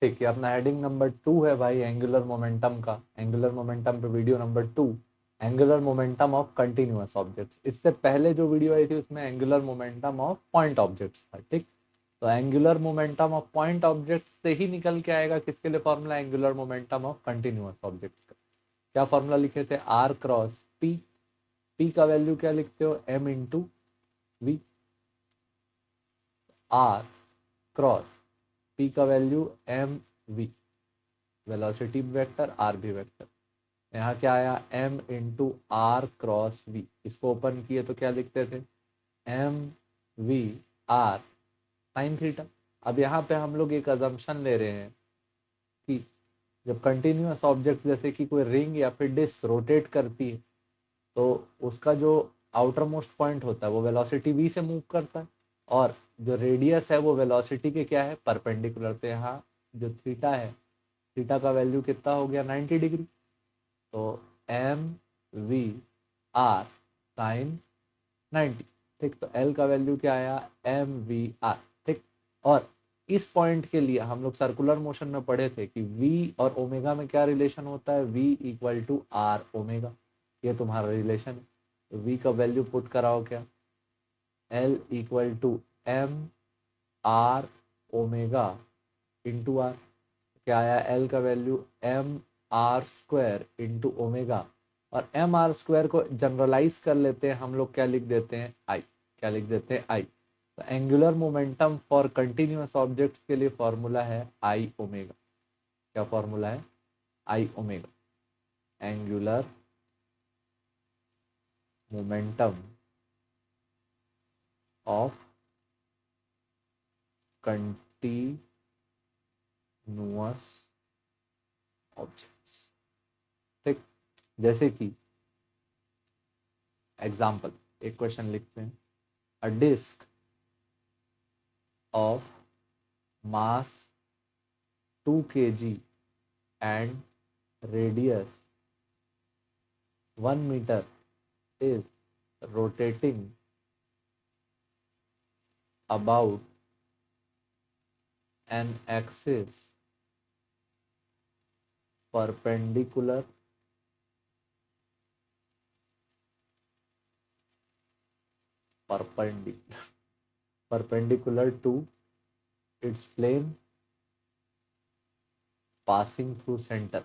ठीक है, अपना हेडिंग नंबर 2 है भाई एंगुलर मोमेंटम का। एंगुलर मोमेंटम पे video number 2, angular momentum of continuous objects. इससे पहले जो वीडियो आई थी उसमें angular momentum of point objects था। ठीक, तो angular momentum of point objects से ही निकल के आएगा किसके लिए formula, angular momentum of continuous objects का। क्या फॉर्मूला लिखे थे, आर क्रॉस पी। पी का वैल्यू क्या लिखते हो, M into V. R cross P का value M V, velocity vector, R भी वेक्टर। यहाँ क्या आया, M into R cross V. इसको ओपन किए तो क्या लिखते थे, M V R sine theta. अब यहाँ पे हम लोग एक अजम्पशन ले रहे हैं कि जब कंटिन्यूअस ऑब्जेक्ट जैसे कि कोई रिंग या फिर डिस्क रोटेट करती है तो उसका जो आउटर मोस्ट पॉइंट होता है वो वेलोसिटी v से मूव करता है, और जो रेडियस है वो वेलोसिटी के क्या है, परपेंडिकुलर। तो यहाँ जो थीटा है, थीटा का वैल्यू कितना हो गया, 90 डिग्री। तो एम वी आर साइन 90। ठीक, तो एल का वैल्यू क्या आया, एम वी आर। ठीक, और इस पॉइंट के लिए हम लोग सर्कुलर मोशन में पढ़े थे कि v और ओमेगा में क्या रिलेशन होता है, v equal to R omega. ये तुम्हारा रिलेशन है। तो v का वैल्यू पुट कराओ, क्या, l equal to M R omega into R. क्या आया, l का value M R square into omega, और एम आर स्क्वायर को जनरलाइज कर लेते हैं हम लोग, क्या लिख देते हैं, आई। क्या लिख देते हैं, आई। तो angular momentum for continuous objects के लिए फॉर्मूला है आई ओमेगा। क्या फॉर्मूला है, I omega. Angular momentum of continuous objects. ठीक, जैसे कि एग्जाम्पल, एक क्वेश्चन लिखते हैं, a disc of mass 2 kg and radius 1 meter is rotating about an axis perpendicular perpendicular to its plane, passing through center,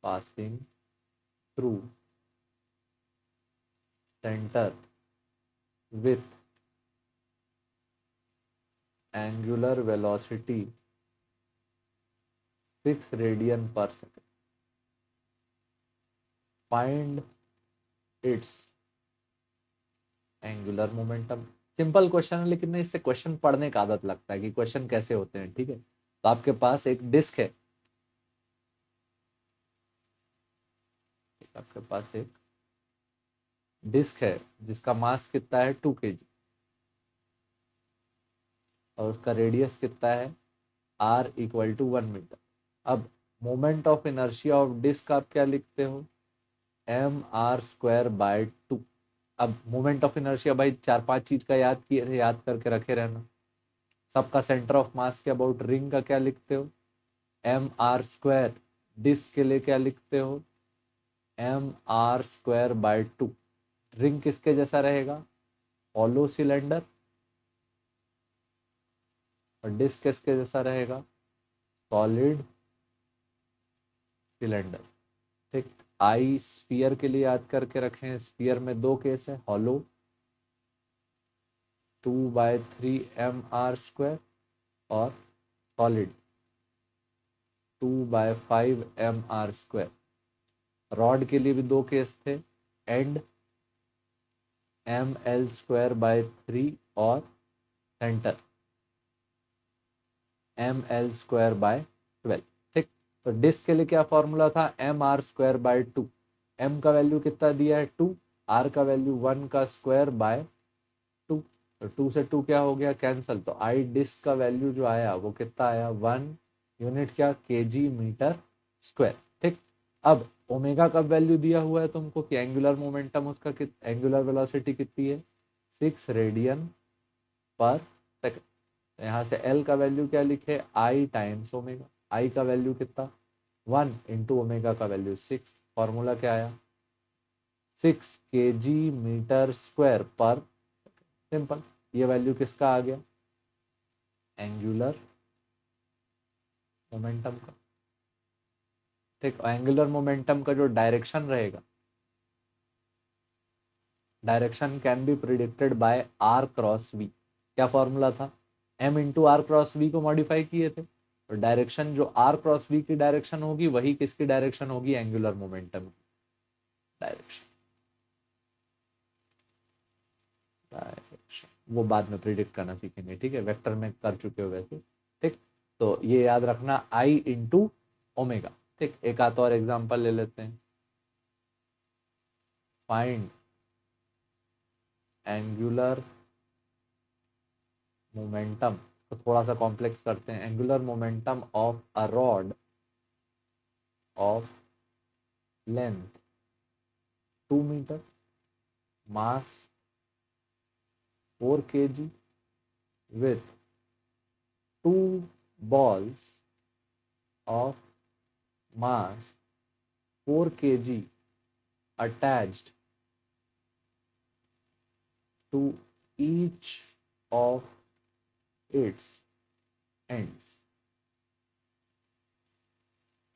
passing through center with angular velocity 6 radian per second. Find its angular momentum. Simple question है, लेकिन इससे question पढ़ने का आदत लगता है कि question कैसे होते हैं। ठीक है, तो आपके पास एक डिस्क है, आपके पास एक डिस्क है जिसका मास कितना है, 2 kg, और उसका रेडियस कितना है, r इक्वल टू 1 मीटर। अब moment of inertia of disc आप क्या लिखते हो, एम आर स्क्वायर बाय 2। अब मोमेंट ऑफ इनर्शिया भाई 4-5 चीज का याद किए, याद करके रखे रहना। सबका सेंटर ऑफ मास के अबाउट रिंग का क्या लिखते हो, एम आर स्क्वायर। डिस्क के लिए क्या लिखते हो, M R square by 2। Ring किसके जैसा रहेगा, हॉलो सिलेंडर, और डिस्क किसके जैसा रहेगा, सॉलिड सिलेंडर। ठीक, आई स्फीयर के लिए याद करके रखें, स्फीयर में दो केस है, हॉलो 2/3 एम आर स्क्वायर, और solid 2/5 M R square. Rod के लिए भी दो केस थे, and M L square by 3, और centre M L square by 12। ठीक, तो डिस्क के लिए क्या फॉर्मूला था, M R square by 2। M का वैल्यू कितना दिया है, 2। आर का वैल्यू 1 का स्क्वायर बाय 2। तो 2 से 2 क्या हो गया, कैंसल। तो आई डिस्क का वैल्यू जो आया वो कितना आया, 1 यूनिट क्या, केजी मीटर स्क्वायर। ठीक, अब ओमेगा का वैल्यू दिया हुआ है तुमको कि एंगुलर मोमेंटम उसका एंगुलर वेलोसिटी कितनी है, 6 रेडियन पर सेकंड। यहाँ से एल का वैल्यू क्या लिखे, आई टाइम्स ओमेगा। आई का वैल्यू कितना 1 इंटू ओमेगा का वैल्यू 6, फॉर्मूला क्या आया 6 kg मीटर स्क्वायर पर, सिंपल। ये वैल्यू किसका आ गया एंगुलर मोमेंटम का। ठीक, एंगुलर मोमेंटम का जो डायरेक्शन रहेगा, direction can be predicted by R cross V. क्या फॉर्मूला था m into R cross V को मॉडिफाई किए थे, तो डायरेक्शन जो आर क्रॉस वी की डायरेक्शन होगी वही किसकी डायरेक्शन होगी एंगुलर मोमेंटम की डायरेक्शन। वो बाद में प्रिडिक्ट करना सीखेंगे, ठीक है, वेक्टर में कर चुके हो वैसे। ठीक, तो ये याद रखना आई इंटू ओमेगा। ठीक, एक आध और एग्जांपल ले लेते हैं। फाइंड एंगुलर मोमेंटम, तो थोड़ा सा कॉम्प्लेक्स करते हैं। Angular momentum of a rod of length 2 metre, mass 4 kg with 2 balls of mass 4 kg attached to each of its ends.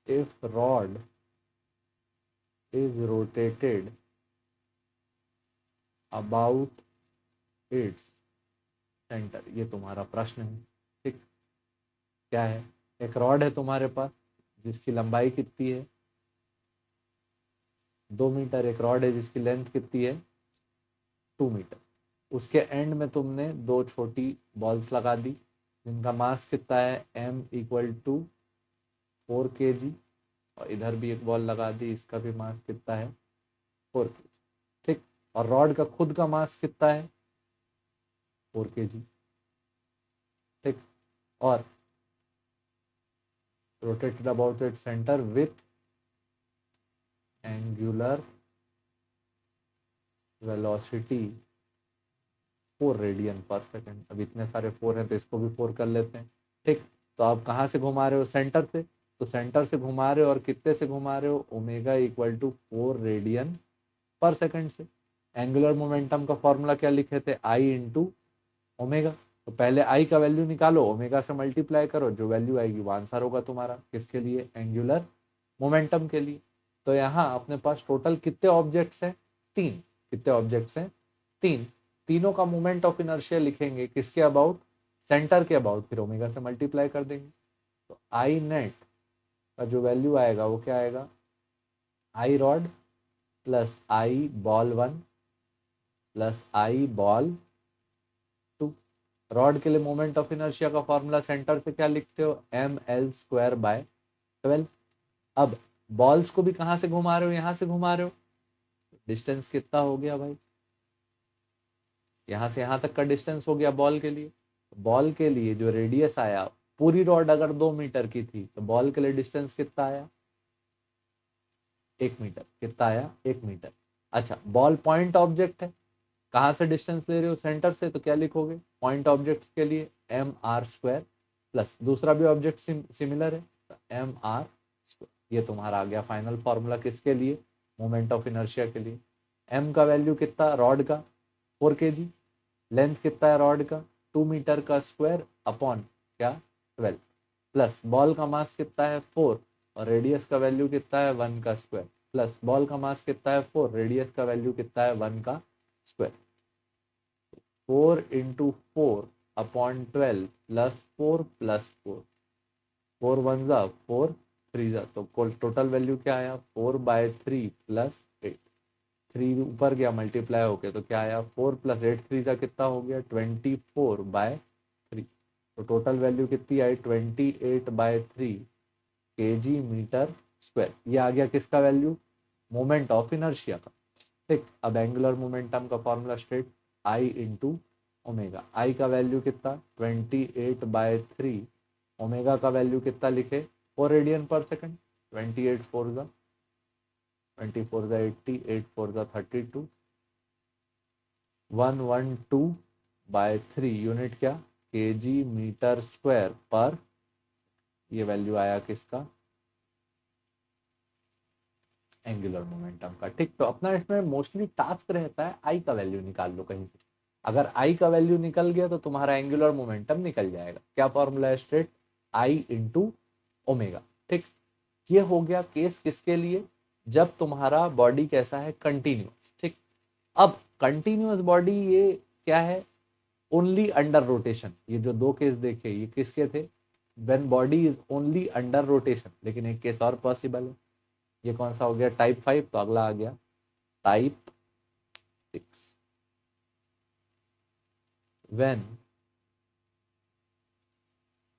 If rod is rotated about its center, ये तुम्हारा प्रश्न है। ठीक, क्या है, एक रॉड है तुम्हारे पास जिसकी लंबाई कितनी है 2 मीटर, एक रॉड है जिसकी लेंथ कितनी है 2 मीटर। उसके एंड में तुमने 2 छोटी बॉल्स लगा दी जिनका मास कितना है m इक्वल टू 4 kg, और इधर भी एक बॉल लगा दी, इसका भी मास कितना है 4 kg। ठीक, और रॉड का खुद का मास कितना है 4 kg। ठीक, और rotated about its center with angular velocity 4 radian पर सेकेंड। अब इतने सारे 4 हैं तो इसको भी 4 कर लेते हैं। ठीक, तो आप कहाँ से घुमा रहे हो सेंटर से, तो सेंटर से घुमा रहे हो और कितने से घुमा रहे हो ओमेगा इक्वल टू 4 रेडियन पर सेकेंड से। एंगुलर मोमेंटम का फॉर्मूला क्या लिखे थे आई इंटू ओमेगा, तो पहले आई का वैल्यू निकालो, ओमेगा से मल्टीप्लाई करो, जो वैल्यू आएगी वो आंसर होगा तुम्हारा किसके लिए एंगुलर मोमेंटम के लिए। तो यहाँ अपने पास टोटल कितने ऑब्जेक्ट्स हैं 3, कितने ऑब्जेक्ट्स हैं 3, तीनों का मोमेंट ऑफ इनर्शिया लिखेंगे किसके अबाउट सेंटर के अबाउट, फिर ओमेगा से मल्टीप्लाई कर देंगे। तो आई नेट का जो वैल्यू आएगा वो क्या आएगा I rod plus I ball 1 plus I ball 2। Rod के लिए मोमेंट ऑफ इनर्शिया का फॉर्मूला सेंटर से क्या लिखते हो ml² बाय 12। अब बॉल्स को भी कहां से घुमा रहे हो यहां से घुमा रहे हो, डिस्टेंस कितना हो गया भाई, यहां से यहां तक का डिस्टेंस हो गया बॉल के लिए। बॉल के लिए जो रेडियस आया, पूरी रॉड अगर 2 मीटर की थी तो बॉल के लिए डिस्टेंस कितना आया 1 मीटर, कितना आया 1 मीटर। अच्छा, बॉल पॉइंट ऑब्जेक्ट है, कहां से डिस्टेंस ले रहे हो सेंटर से, तो क्या लिखोगे पॉइंट ऑब्जेक्ट के लिए mr² प्लस दूसरा भी ऑब्जेक्ट सिमिलर है तो mr²। ये तुम्हारा आ गया फाइनल फॉर्मूला किसके लिए मोमेंट ऑफ इनर्शिया के लिए। m का वैल्यू कितना रॉड का 4 kg, लेंथ कितना है रॉड का 2 मीटर का स्क्वायर अपॉन क्या 12, प्लस बॉल का मास कितना है 4 और रेडियस का वैल्यू कितना है 1 का स्क्वायर, प्लस बॉल का मास कितना है 4, रेडियस का वैल्यू कितना है 1 का square. 4 into 4 upon 12 plus 4 plus 4, 4 1 जा 4 3 जा, तो टोटल वैल्यू क्या आया 4/3 प्लस 8, 3 ऊपर गया मल्टीप्लाई होके तो क्या आया 4 प्लस 8 3 जा कितना हो गया 24/3, तो टोटल वैल्यू कितनी आई 28/3 kg मीटर स्क्वायर। ये आ गया किसका वैल्यू मोमेंट ऑफ इनर्शिया का। ठीक, अब एंगुलर मोमेंटम का फॉर्मूला स्ट्रेट आई इंटू ओमेगा, आई का वैल्यू कितना 28/3, ओमेगा का वैल्यू कितना लिखे 4 रेडियन पर सेकंड, 28 4 जा 24 जा 80, 8 4 जा 32, 112/3 यूनिट क्या kg मीटर स्क्वायर पर, ये वैल्यू आया किसका, एंगुलर मोमेंटम का। ठीक, तो अपना इसमें मोस्टली टास्क रहता है आई का वैल्यू निकाल लो कहीं से। अगर आई का वैल्यू निकल गया तो तुम्हारा एंगुलर मोमेंटम निकल जाएगा। क्या फॉर्मूला है, स्ट्रेट आई इंटू ओमेगा। ठीक, ये हो गया केस किसके लिए, जब तुम्हारा बॉडी कैसा है, कंटिन्यूअस। ठीक, अब कंटिन्यूअस बॉडी ये क्या है, ओनली अंडर रोटेशन। ये जो दो केस देखे ये किसके थे, when body is only under rotation. लेकिन एक केस और पॉसिबल है, ये कौन सा हो गया, टाइप 5। तो अगला आ गया type 6, when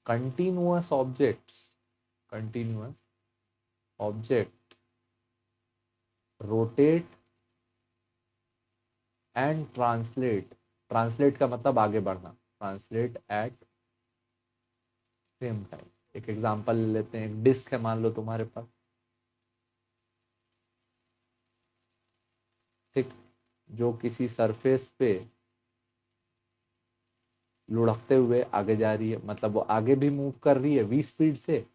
continuous object rotate and translate का मतलब आगे बढ़ना, translate at same time। एक एग्जांपल ले लेते हैं, एक डिस्क है मान लो तुम्हारे पास। ठीक, जो किसी सरफेस पे लुढ़कते हुए आगे जा रही है, मतलब वो आगे भी मूव कर रही है v स्पीड से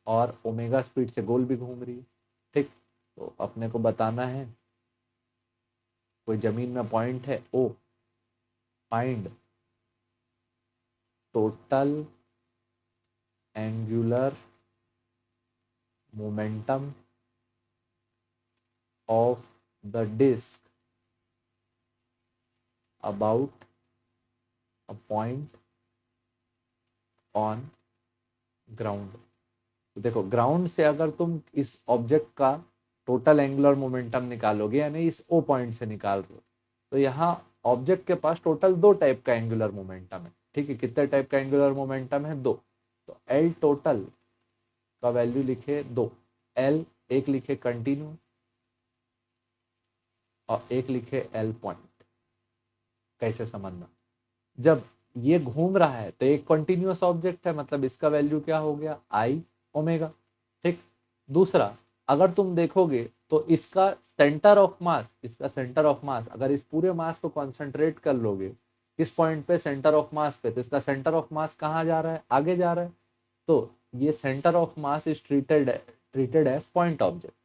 और ओमेगा स्पीड से गोल भी घूम रही है। ठीक, तो अपने को बताना है, कोई जमीन में पॉइंट है O, find total angular momentum of the disc about a point on ground. तो देखो, ग्राउंड से अगर तुम इस ऑब्जेक्ट का टोटल एंगुलर मोमेंटम निकालोगे, यानी इस ओ पॉइंट से निकाल रहे हो, तो यहाँ ऑब्जेक्ट के पास टोटल दो टाइप का एंगुलर मोमेंटम है। ठीक है, कितने टाइप का एंगुलर मोमेंटम है, दो। तो एल टोटल का वैल्यू लिखे दो, एल एक लिखे कंटिन्यू और एक लिखे एल पॉइंट। कैसे समझना, जब ये घूम रहा है तो एक कंटिन्यूअस ऑब्जेक्ट है, मतलब इसका वैल्यू क्या हो गया, आई ओमेगा। ठीक, दूसरा, अगर तुम देखोगे तो इसका सेंटर ऑफ मास अगर इस पूरे मास को कॉन्सेंट्रेट कर लोगे किस पॉइंट पे, सेंटर ऑफ मास पे, तो इसका सेंटर ऑफ मास कहाँ जा रहा है, आगे जा रहा है। तो ये centre of mass is treated as point object.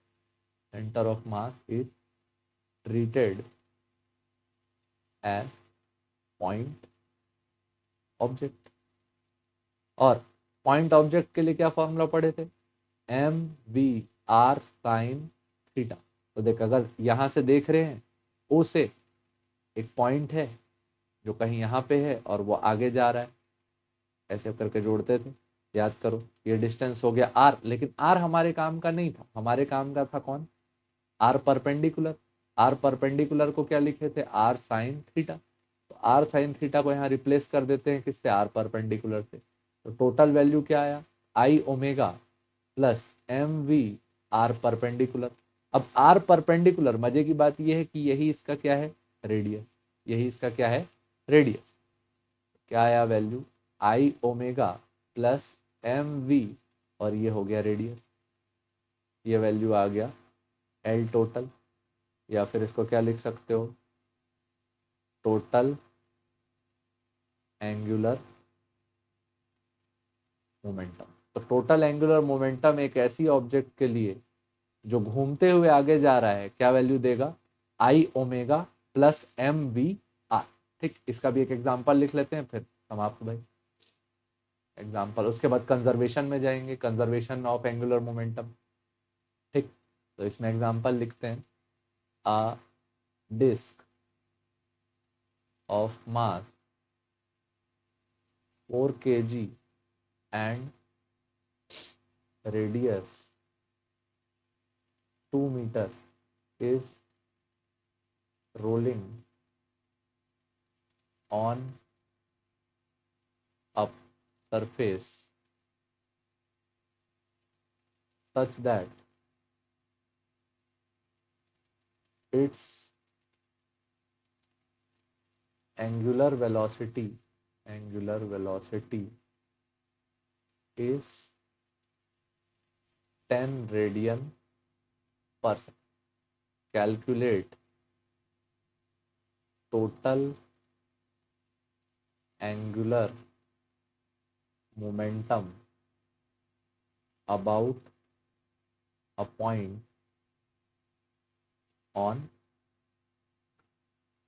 Centre of mass is treated as point object. और पॉइंट ऑब्जेक्ट के लिए क्या फॉर्मूला पढ़े थे, M V R sine theta. तो देख, अगर यहां से देख रहे हैं ओ से एक पॉइंट है जो कहीं यहाँ पे है और वो आगे जा रहा है, ऐसे करके जोड़ते थे, याद करो। ये डिस्टेंस हो गया आर, लेकिन आर हमारे काम का नहीं था, हमारे काम का था कौन, आर परपेंडिकुलर। आर परपेंडिकुलर को क्या लिखे थे, आर साइन थीटा। तो आर साइन थीटा को यहाँ रिप्लेस कर देते हैं किससे, आर परपेंडिकुलर से। तो टोटल वैल्यू क्या आया, I omega plus M V R perpendicular. अब आर परपेंडिकुलर, मजे की बात यह है कि यही इसका क्या है, रेडियस। यही इसका क्या है, रेडियस। क्या आया value, I omega plus M V, और ये हो गया रेडियस। ये वैल्यू आ गया एल टोटल, या फिर इसको क्या लिख सकते हो, टोटल एंगुलर मोमेंटम। तो टोटल एंगुलर मोमेंटम एक ऐसी ऑब्जेक्ट के लिए जो घूमते हुए आगे जा रहा है, क्या वैल्यू देगा, I omega plus M V R. ठीक, इसका भी एक एग्जांपल लिख लेते हैं, फिर समाप्त भाई। एग्जांपल, उसके बाद कंजर्वेशन में जाएंगे, कंजर्वेशन ऑफ एंगुलर मोमेंटम। ठीक, तो इसमें एग्जांपल लिखते हैं, a disk of mass 4 kg and radius 2 meter is rolling on a surface such that its angular velocity is 10 radian per second. Calculate total angular momentum about a point on.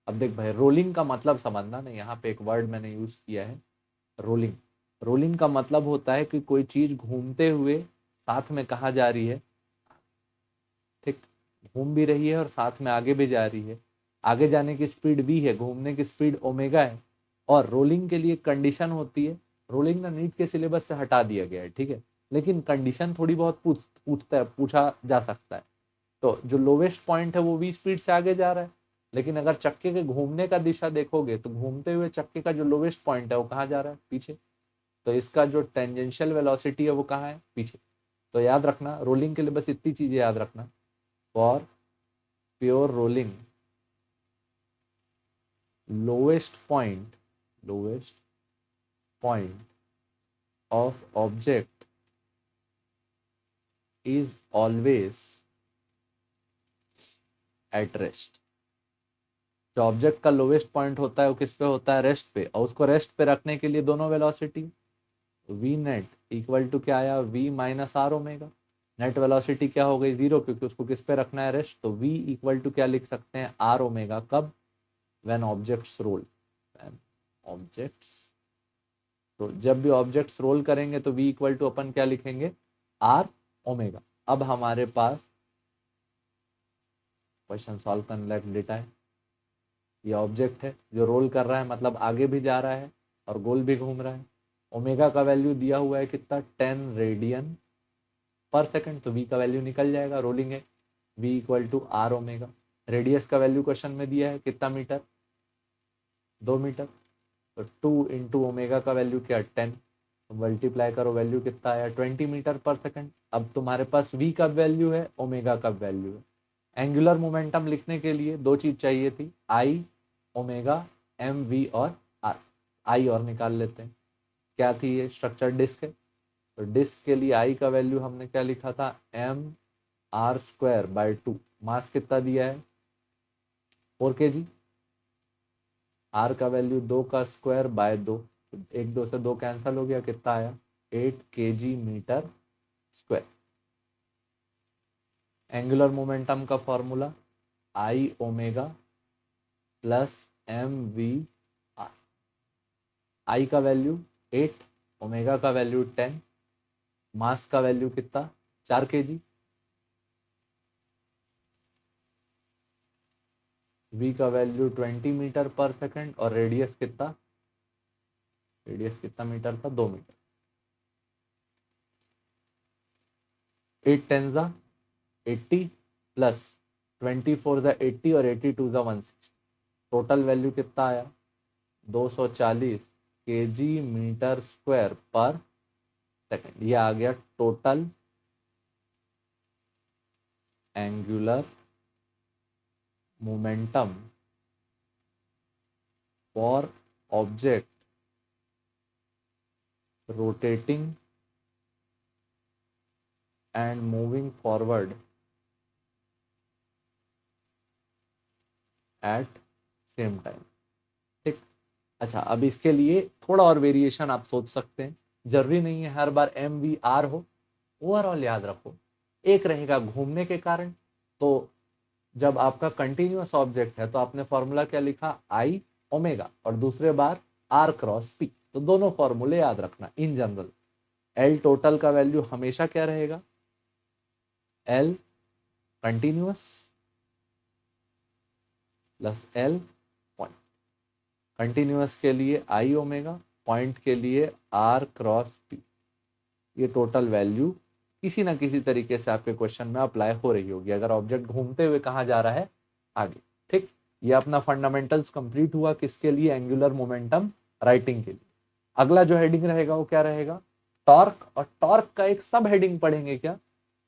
अब देख भाई, rolling का मतलब समझना ना, यहाँ पे एक वर्ड मैंने यूज किया है रोलिंग। रोलिंग का मतलब होता है कि कोई चीज घूमते हुए साथ में कहाँ जा रही है, ठीक, घूम भी रही है और साथ में आगे भी जा रही है। आगे जाने की स्पीड v है, घूमने की स्पीड ओमेगा है। और रोलिंग के लिए कंडीशन होती है, रोलिंग ना नीट के सिलेबस से हटा दिया गया है, ठीक है, लेकिन कंडीशन थोड़ी बहुत पूछा जा सकता है। तो जो लोवेस्ट पॉइंट है वो v स्पीड से आगे जा रहा है, लेकिन अगर चक्के के घूमने का दिशा देखोगे तो घूमते हुए चक्के का जो लोवेस्ट पॉइंट है वो कहाँ जा रहा है, पीछे। तो इसका जो टेंजेंशियल वेलोसिटी है वो कहाँ है, पीछे। तो याद रखना रोलिंग के लिए बस इतनी चीजें याद रखना, for pure rolling lowest point of object is always at rest। जो ऑब्जेक्ट का लोवेस्ट पॉइंट होता है वो किस पे होता है, रेस्ट पे। और उसको रेस्ट पे रखने के लिए दोनों velocity v net equal to क्या आया, v minus R omega. Net velocity क्या हो गई, जीरो, क्योंकि उसको किस पे रखना है, रेस्ट। तो v इक्वल टू क्या लिख सकते हैं, आर ओमेगा। कब, व्हेन ऑब्जेक्ट्स रोल। ऑब्जेक्ट्स, तो जब भी ऑब्जेक्ट्स रोल करेंगे तो v इक्वल टू अपन क्या लिखेंगे, आर ओमेगा। अब हमारे पास क्वेश्चन सॉल्व करने लायक डेटा है। ये ऑब्जेक्ट है जो रोल कर रहा है, मतलब आगे भी जा रहा है और गोल भी घूम रहा है। ओमेगा का वैल्यू दिया हुआ है कितना, 10 रेडियन पर सेकंड। तो v का वैल्यू निकल जाएगा, रोलिंग है, v equal to R omega. Radius का वैल्यू क्वेश्चन में दिया है कितना मीटर, 2 मीटर। तो 2 इंटू ओमेगा का वैल्यू क्या, 10, मल्टीप्लाई करो, वैल्यू कितना आया, 20 मीटर पर सेकंड। अब तुम्हारे पास v का वैल्यू है, ओमेगा का वैल्यू है। एंगुलर मोमेंटम लिखने के लिए दो चीज चाहिए थी, आई ओमेगा एम वी और आर। आई और निकाल लेते हैं, क्या थी ये, स्ट्रक्चर डिस्क है। तो डिस्क के लिए आई का वैल्यू हमने क्या लिखा था, एम आर स्क्वायर बाय 2। मास कितना दिया है, 4 kg। आर का वैल्यू 2 का स्क्वायर बाय 2, एक 2 से 2 कैंसिल हो गया, कितना आया, 8 kg metre square. Angular momentum का formula I omega plus M V R. I का वैल्यू 8, ओमेगा का वैल्यू 10, मास का वैल्यू कितना, 4 kg। v का वैल्यू 20 मीटर पर सेकंड और रेडियस कितना, मीटर था, 2 मीटर। 8 10 जा 80 प्लस 24 जा 80 और 82 जा 160। टोटल वैल्यू कितना आया, 240 kg मीटर स्क्वायर पर सेकंड। ये आ गया total angular momentum for object rotating and moving forward at same time, ठीक। अच्छा, अब इसके लिए थोड़ा और वेरिएशन आप सोच सकते हैं, जरूरी नहीं है हर बार एम वी आर हो। ओवरऑल याद रखो, एक रहेगा घूमने के कारण। तो जब आपका कंटिन्यूअस ऑब्जेक्ट है तो आपने फॉर्मूला क्या लिखा, आई ओमेगा, और दूसरे बार आर क्रॉस पी। तो दोनों फॉर्मूले याद रखना इन जनरल। एल टोटल का वैल्यू हमेशा क्या रहेगा, L continuous plus L point. Continuous के लिए आई ओमेगा, पॉइंट के लिए आर क्रॉस पी। ये टोटल वैल्यू किसी ना किसी तरीके से आपके क्वेश्चन में अप्लाई हो रही होगी, अगर ऑब्जेक्ट घूमते हुए कहाँ जा रहा है, आगे, ठीक। ये अपना फंडामेंटल्स कंप्लीट हुआ किसके लिए, एंगुलर मोमेंटम राइटिंग के लिए। अगला जो हेडिंग रहेगा वो क्या रहेगा, टॉर्क। और टॉर्क का एक सब हेडिंग पढ़ेंगे क्या,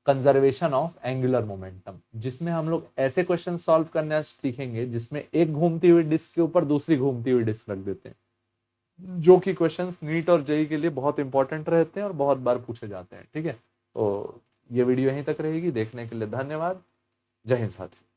कंजर्वेशन ऑफ एंगुलर मोमेंटम, जिसमें हम लोग ऐसे क्वेश्चन सॉल्व करना सीखेंगे जिसमें एक घूमती हुई डिस्क के ऊपर दूसरी घूमती हुई डिस्क रख देते हैं, जो कि क्वेश्चंस नीट और जेई के लिए बहुत इंपॉर्टेंट रहते हैं और बहुत बार पूछे जाते हैं, ठीक है। तो ये वीडियो यहीं तक रहेगी, देखने के लिए धन्यवाद। जय हिंद साथियों।